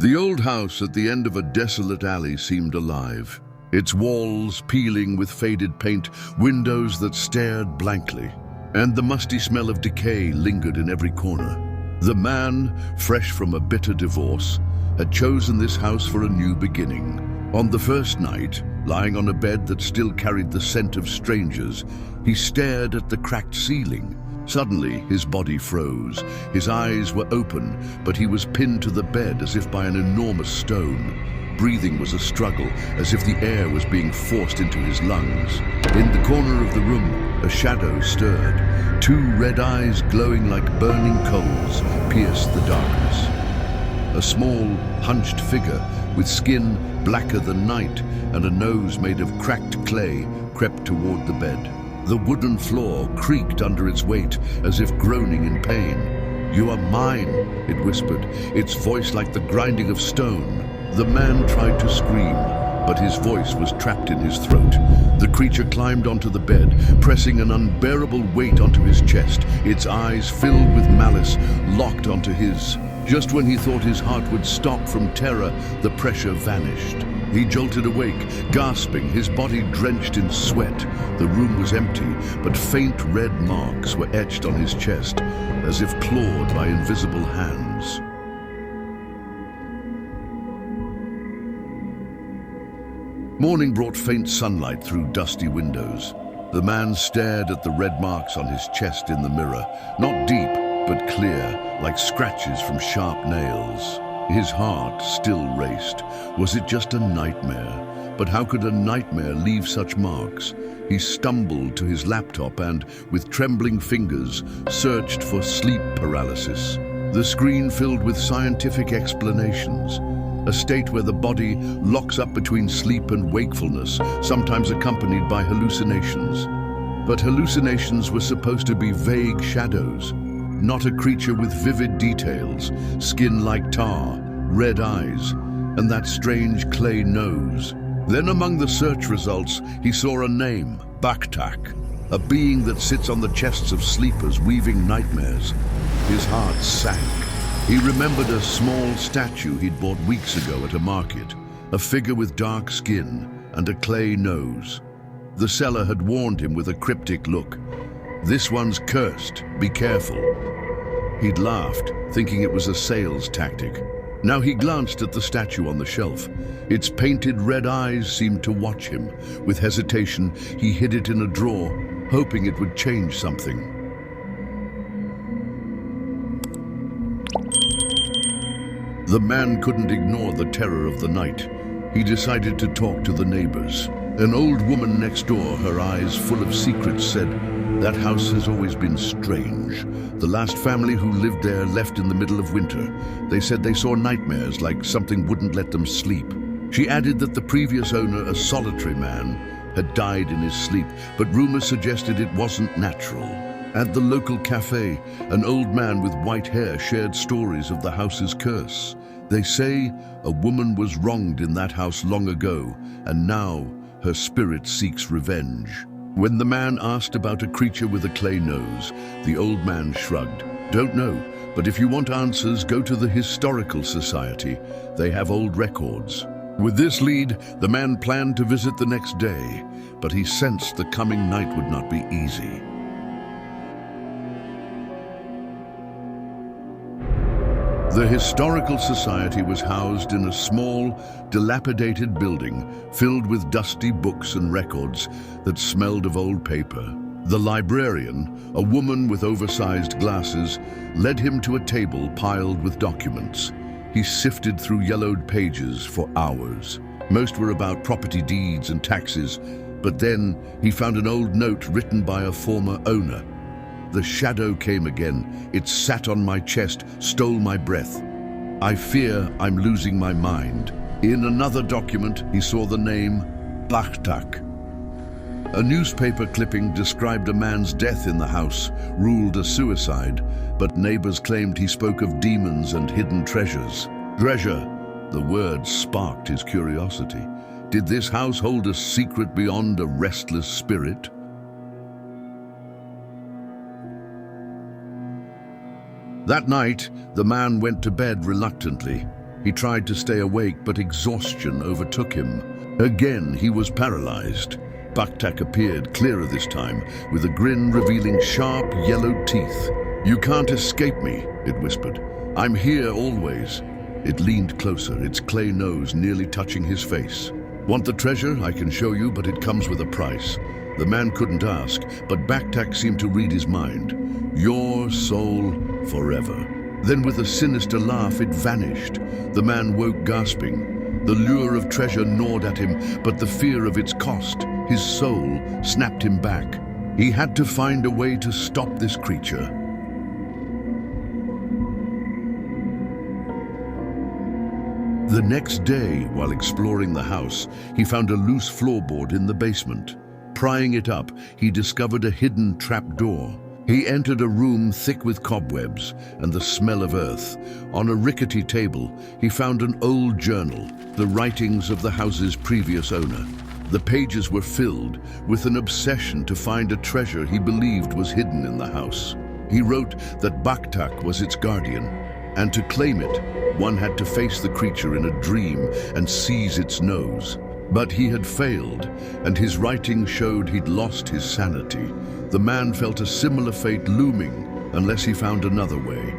The old house at the end of a desolate alley seemed alive, its walls peeling with faded paint, windows that stared blankly, and the musty smell of decay lingered in every corner. The man, fresh from a bitter divorce, had chosen this house for a new beginning. On the first night, lying on a bed that still carried the scent of strangers, he stared at the cracked ceiling. Suddenly, his body froze. His eyes were open, but he was pinned to the bed as if by an enormous stone. Breathing was a struggle, as if the air was being forced into his lungs. In the corner of the room, a shadow stirred. Two red eyes, glowing like burning coals, pierced the darkness. A small, hunched figure, with skin blacker than night and a nose made of cracked clay, crept toward the bed. The wooden floor creaked under its weight, as if groaning in pain. "You are mine," it whispered, its voice like the grinding of stone. The man tried to scream, but his voice was trapped in his throat. The creature climbed onto the bed, pressing an unbearable weight onto his chest, its eyes filled with malice, locked onto his. Just when he thought his heart would stop from terror, the pressure vanished. He jolted awake, gasping, his body drenched in sweat. The room was empty, but faint red marks were etched on his chest, as if clawed by invisible hands. Morning brought faint sunlight through dusty windows. The man stared at the red marks on his chest in the mirror, not deep, but clear, like scratches from sharp nails. His heart still raced. Was it just a nightmare? But how could a nightmare leave such marks? He stumbled to his laptop and, with trembling fingers, searched for sleep paralysis. The screen filled with scientific explanations. A state where the body locks up between sleep and wakefulness, sometimes accompanied by hallucinations. But hallucinations were supposed to be vague shadows, not a creature with vivid details, skin like tar, red eyes, and that strange clay nose. Then among the search results, he saw a name, Bakhtak, a being that sits on the chests of sleepers weaving nightmares. His heart sank. He remembered a small statue he'd bought weeks ago at a market, a figure with dark skin and a clay nose. The seller had warned him with a cryptic look. "This one's cursed, be careful." He'd laughed, thinking it was a sales tactic. Now he glanced at the statue on the shelf. Its painted red eyes seemed to watch him. With hesitation, he hid it in a drawer, hoping it would change something. The man couldn't ignore the terror of the night. He decided to talk to the neighbors. An old woman next door, her eyes full of secrets, said, "That house has always been strange. The last family who lived there left in the middle of winter. They said they saw nightmares, like something wouldn't let them sleep." She added that the previous owner, a solitary man, had died in his sleep, but rumors suggested it wasn't natural. At the local cafe, an old man with white hair shared stories of the house's curse. They say a woman was wronged in that house long ago, and now her spirit seeks revenge. When the man asked about a creature with a clay nose, the old man shrugged. "Don't know, but if you want answers, go to the Historical Society. They have old records." With this lead, the man planned to visit the next day, but he sensed the coming night would not be easy. The Historical Society was housed in a small, dilapidated building filled with dusty books and records that smelled of old paper. The librarian, a woman with oversized glasses, led him to a table piled with documents. He sifted through yellowed pages for hours. Most were about property deeds and taxes, but then he found an old note written by a former owner. The shadow came again. It sat on my chest, stole my breath. "I fear I'm losing my mind." In another document, he saw the name Bakhtak. A newspaper clipping described a man's death in the house, ruled a suicide, but neighbors claimed he spoke of demons and hidden treasures. Treasure, the word sparked his curiosity. Did this house hold a secret beyond a restless spirit? That night, the man went to bed reluctantly. He tried to stay awake, but exhaustion overtook him. Again, he was paralyzed. Bakhtak appeared, clearer this time, with a grin revealing sharp, yellow teeth. "You can't escape me," it whispered. "I'm here always." It leaned closer, its clay nose nearly touching his face. "Want the treasure? I can show you, but it comes with a price." The man couldn't ask, but Bakhtak seemed to read his mind. "Your soul forever." Then with a sinister laugh, it vanished. The man woke gasping. The lure of treasure gnawed at him, but the fear of its cost, his soul, snapped him back. He had to find a way to stop this creature. The next day, while exploring the house, he found a loose floorboard in the basement. Prying it up, he discovered a hidden trapdoor. He entered a room thick with cobwebs and the smell of earth. On a rickety table, he found an old journal, the writings of the house's previous owner. The pages were filled with an obsession to find a treasure he believed was hidden in the house. He wrote that Bakhtak was its guardian, and to claim it, one had to face the creature in a dream and seize its nose. But he had failed, and his writing showed he'd lost his sanity. The man felt a similar fate looming unless he found another way.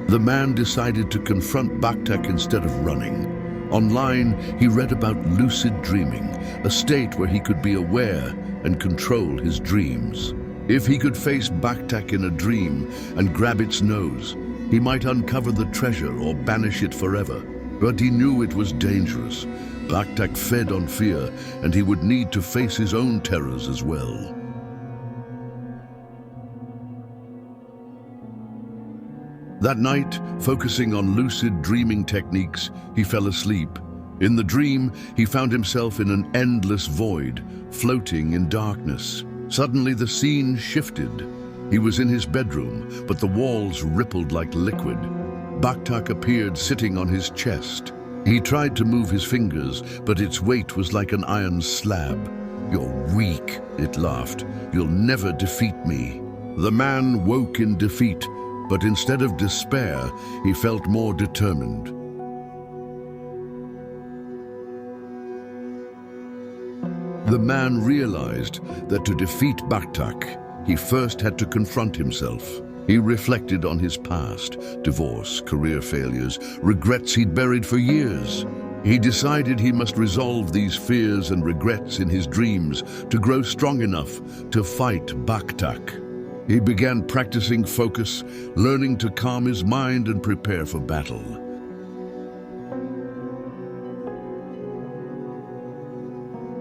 The man decided to confront Bakhtak instead of running. Online, he read about lucid dreaming, a state where he could be aware and control his dreams. If he could face Bakhtak in a dream and grab its nose, he might uncover the treasure or banish it forever. But he knew it was dangerous. Bakhtak fed on fear, and he would need to face his own terrors as well. That night, focusing on lucid dreaming techniques, he fell asleep. In the dream, he found himself in an endless void, floating in darkness. Suddenly, the scene shifted. He was in his bedroom, but the walls rippled like liquid. Bakhtak appeared sitting on his chest. He tried to move his fingers, but its weight was like an iron slab. "You're weak," it laughed. "You'll never defeat me." The man woke in defeat, but instead of despair, he felt more determined. The man realized that to defeat Bakhtak, he first had to confront himself. He reflected on his past, divorce, career failures, regrets he'd buried for years. He decided he must resolve these fears and regrets in his dreams to grow strong enough to fight Bakhtak. He began practicing focus, learning to calm his mind and prepare for battle.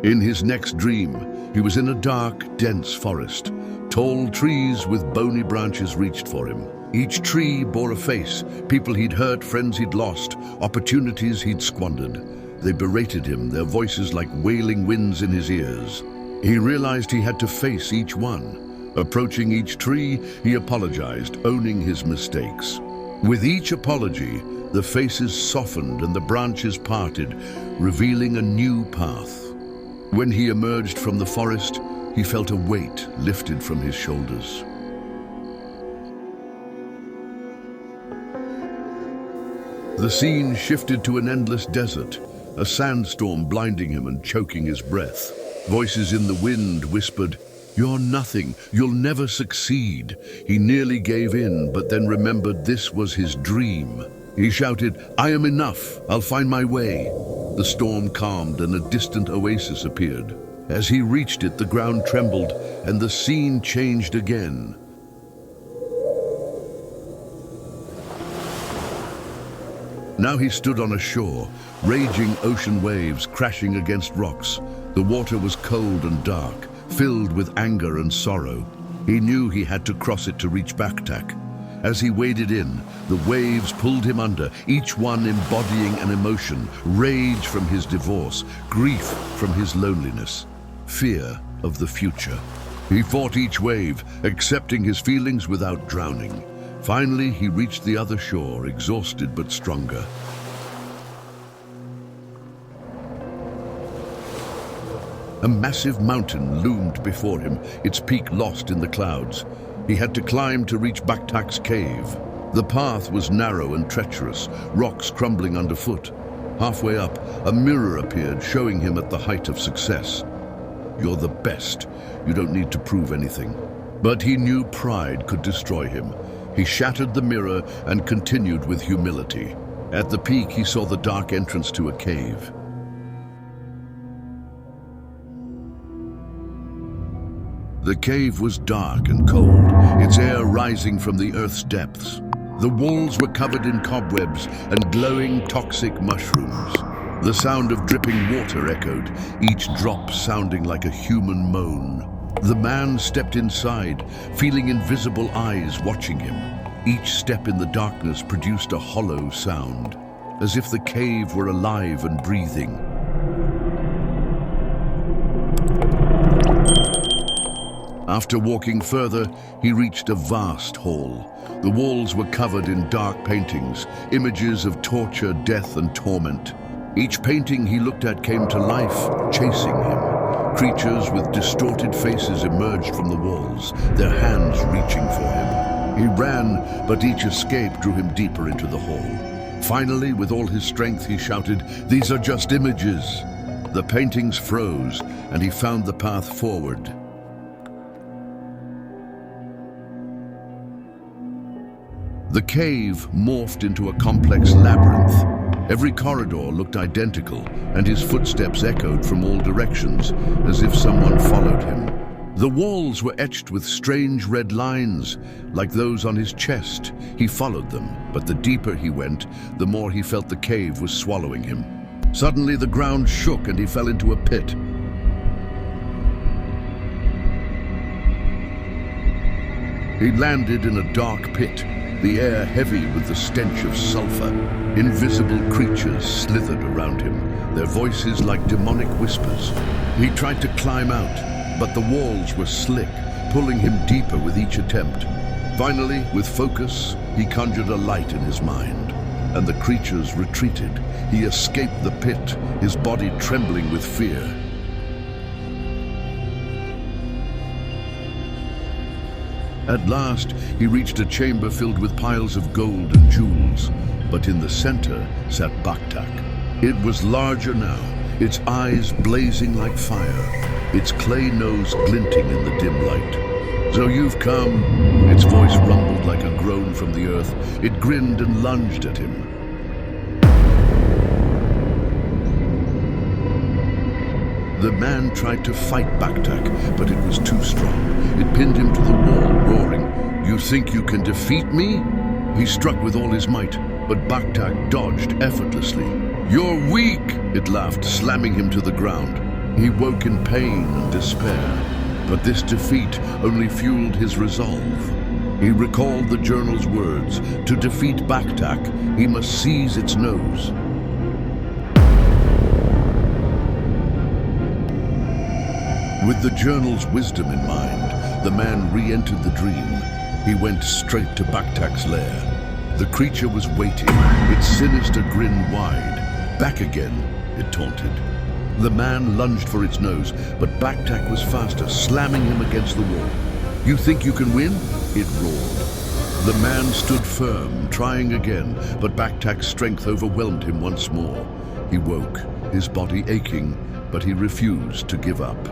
In his next dream, he was in a dark, dense forest. Tall trees with bony branches reached for him. Each tree bore a face, people he'd hurt, friends he'd lost, opportunities he'd squandered. They berated him, their voices like wailing winds in his ears. He realized he had to face each one. Approaching each tree, he apologized, owning his mistakes. With each apology, the faces softened and the branches parted, revealing a new path. When he emerged from the forest, he felt a weight lifted from his shoulders. The scene shifted to an endless desert, a sandstorm blinding him and choking his breath. Voices in the wind whispered, "You're nothing, you'll never succeed." He nearly gave in, but then remembered this was his dream. He shouted, "I am enough, I'll find my way." The storm calmed and a distant oasis appeared. As he reached it, the ground trembled and the scene changed again. Now he stood on a shore, raging ocean waves crashing against rocks. The water was cold and dark, filled with anger and sorrow. He knew he had to cross it to reach Bakhtak. As he waded in, the waves pulled him under, each one embodying an emotion: rage from his divorce, grief from his loneliness, fear of the future. He fought each wave, accepting his feelings without drowning. Finally, he reached the other shore, exhausted but stronger. A massive mountain loomed before him, its peak lost in the clouds. He had to climb to reach Bakhtak's cave. The path was narrow and treacherous, rocks crumbling underfoot. Halfway up, a mirror appeared, showing him at the height of success. "You're the best. You don't need to prove anything." But he knew pride could destroy him. He shattered the mirror and continued with humility. At the peak, he saw the dark entrance to a cave. The cave was dark and cold, its air rising from the earth's depths. The walls were covered in cobwebs and glowing toxic mushrooms. The sound of dripping water echoed, each drop sounding like a human moan. The man stepped inside, feeling invisible eyes watching him. Each step in the darkness produced a hollow sound, as if the cave were alive and breathing. After walking further, he reached a vast hall. The walls were covered in dark paintings, images of torture, death, and torment. Each painting he looked at came to life, chasing him. Creatures with distorted faces emerged from the walls, their hands reaching for him. He ran, but each escape drew him deeper into the hall. Finally, with all his strength, he shouted, "These are just images." The paintings froze, and he found the path forward. The cave morphed into a complex labyrinth. Every corridor looked identical, and his footsteps echoed from all directions, as if someone followed him. The walls were etched with strange red lines, like those on his chest. He followed them, but the deeper he went, the more he felt the cave was swallowing him. Suddenly the ground shook and he fell into a pit. He landed in a dark pit, the air heavy with the stench of sulfur. Invisible creatures slithered around him, their voices like demonic whispers. He tried to climb out, but the walls were slick, pulling him deeper with each attempt. Finally, with focus, he conjured a light in his mind, and the creatures retreated. He escaped the pit, his body trembling with fear. At last, he reached a chamber filled with piles of gold and jewels, but in the center sat Bakhtak. It was larger now, its eyes blazing like fire, its clay nose glinting in the dim light. "So you've come," its voice rumbled like a groan from the earth. It grinned and lunged at him. The man tried to fight Bakhtak, but it was too strong. It pinned him to the wall, roaring, "You think you can defeat me?" He struck with all his might, but Bakhtak dodged effortlessly. "You're weak," it laughed, slamming him to the ground. He woke in pain and despair, but this defeat only fueled his resolve. He recalled the journal's words, to defeat Bakhtak, he must seize its nose. With the journal's wisdom in mind, the man re-entered the dream. He went straight to Bakhtak's lair. The creature was waiting, its sinister grin wide. "Back again," it taunted. The man lunged for its nose, but Bakhtak was faster, slamming him against the wall. "You think you can win?" it roared. The man stood firm, trying again, but Bakhtak's strength overwhelmed him once more. He woke, his body aching, but he refused to give up.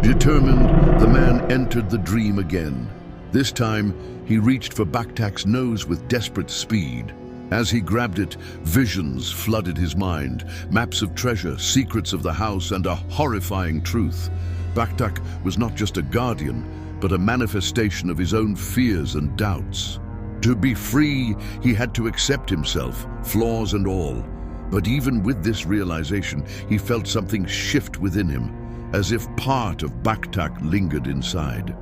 Determined, the man entered the dream again. This time, he reached for Bakhtak's nose with desperate speed. As he grabbed it, visions flooded his mind. Maps of treasure, secrets of the house, and a horrifying truth. Bakhtak was not just a guardian, but a manifestation of his own fears and doubts. To be free, he had to accept himself, flaws and all. But even with this realization, he felt something shift within him, as if part of Bakhtak lingered inside.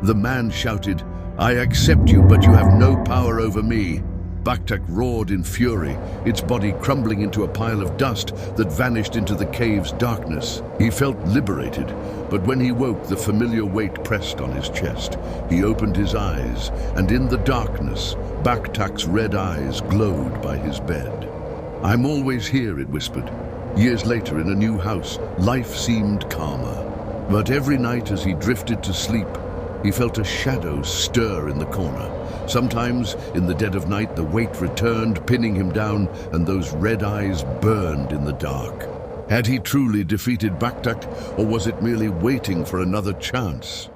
The man shouted, "I accept you, but you have no power over me." Bakhtak roared in fury, its body crumbling into a pile of dust that vanished into the cave's darkness. He felt liberated, but when he woke, the familiar weight pressed on his chest. He opened his eyes, and in the darkness, Bakhtak's red eyes glowed by his bed. "I'm always here," it whispered. Years later, in a new house, life seemed calmer. But every night as he drifted to sleep, he felt a shadow stir in the corner. Sometimes, in the dead of night, the weight returned, pinning him down, and those red eyes burned in the dark. Had he truly defeated Bakhtak, or was it merely waiting for another chance?